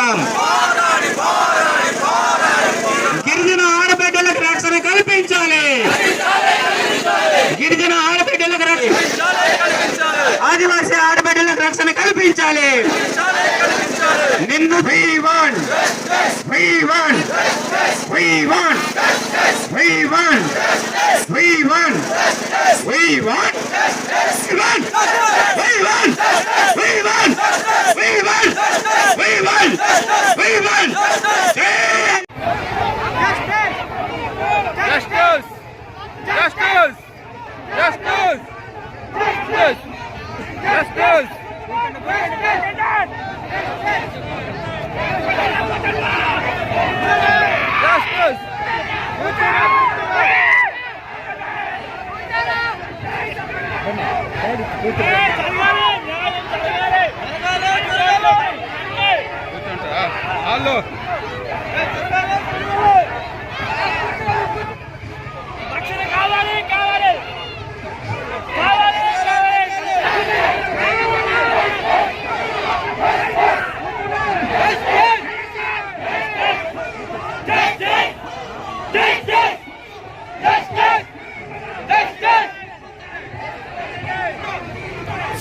చేద్దాం. గిరిజన ఆడబిడ్డలకు రక్షణ కల్పించాలి. గిరిజన ఆడబిడ్డలకు ఆదివాసీ ఆడబిడ్డలకు రక్షణ కల్పించాలి. నిన్ను we want we want we want we want we want we want we want we want we want we want we want we want justice justice justice justice justice hello రక్షణ కావాలి కావాలి కావాలి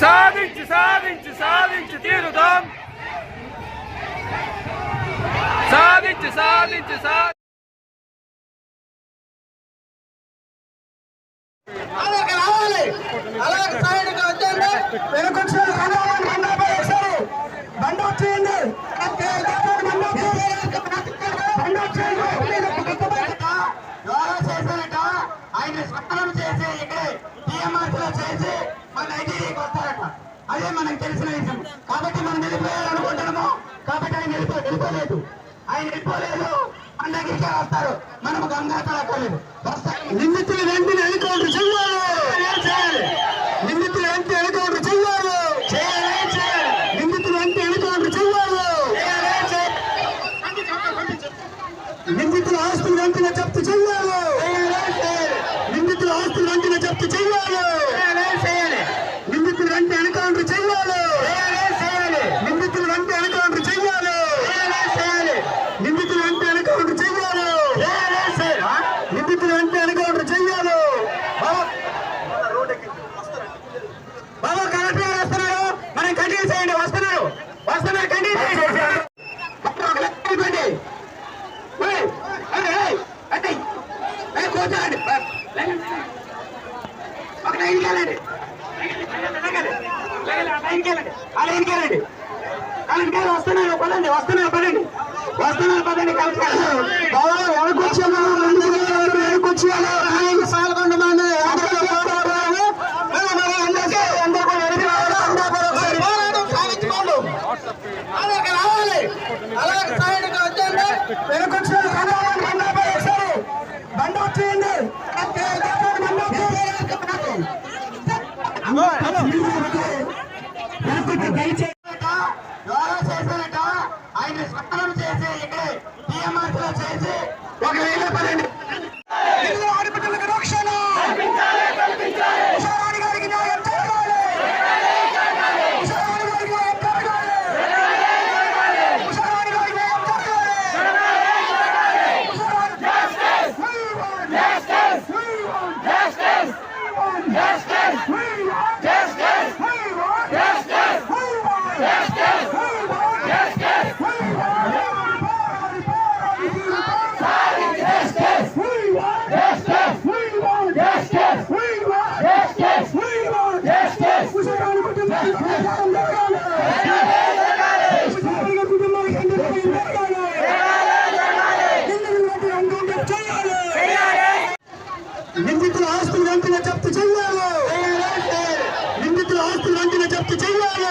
సాధించి సాధించి సాధించి తీరుదాం. సాధించి సాధించి ఆయన స్వప్నం చేసి ఇక్కడే టీఎంఆర్సీలో చేసి మన ఐటీకి వస్తారట. అదే మనకు తెలిసిన విషయం. కాబట్టి మనం వెళ్ళిపోయాలనుకుంటున్నాము. కాబట్టి ఆయన వెళ్ళిపోలేదు. ఆయన వెళ్ళిపోలేదు. మన దగ్గరికి వస్తారు. మనం గంగాతలక్కర్లేదు. నిందితులు వెంటనే ఎన్కౌంటర్ చేయాలి. నిందితులు వెంటనే ఎన్కౌంటర్ చేయాలి. నిందితులు వెంటనే ఎన్కౌంటర్ చేయాలి. నిందితుల ఆస్తులు వెంటనే జప్తు చేయాలి. నిందితుల ఆస్తులు వెంటనే జప్తు చేయాలి. నిందితులు వెంటనే ఎన్కౌంటర్ చేయాలి. నిందితులు వెంటనే ఎన్కౌంటర్ చేయాలి. నిందితులు వెంటనే ఎన్కౌంటర్ చేయాలి. నిందితులు వెంటనే ఎన్కౌంటర్ చేయాలి. బాబా కలెక్టర్ గారు వస్తున్నారు. మనం కంటిన్యూ చేయండి. వస్తున్నారు కంటిన్యూ చేయండి. కూర్చోండి. ఒక లైన్కి వెళ్ళండి. వస్తున్నారు పదండి. ఎవరికి వచ్చాను పాల్గొండ మంది రావాలి. అలాగే సైడ్కి వచ్చండి. వెనుకొచ్చారు బండి వచ్చేయండి. చేశారట. ఆయన స్వప్నం చేసి ఇక్కడే టీఎంఆర్సీలో చేసి ఒక వేల పదండి. ఆడబిడ్డలకు రక్షణ ఉషారాణి గారికి న్యాయం జరగాలి. ఉషారాణి గారికి న్యాయం జరగాలి. ఉషారాణి గారికి న్యాయం నిందితుల ఆస్తులు వెంటనే జప్తు చేయాలి. నిందితుల ఆస్తులు వెంటనే జప్తు చేయాలి.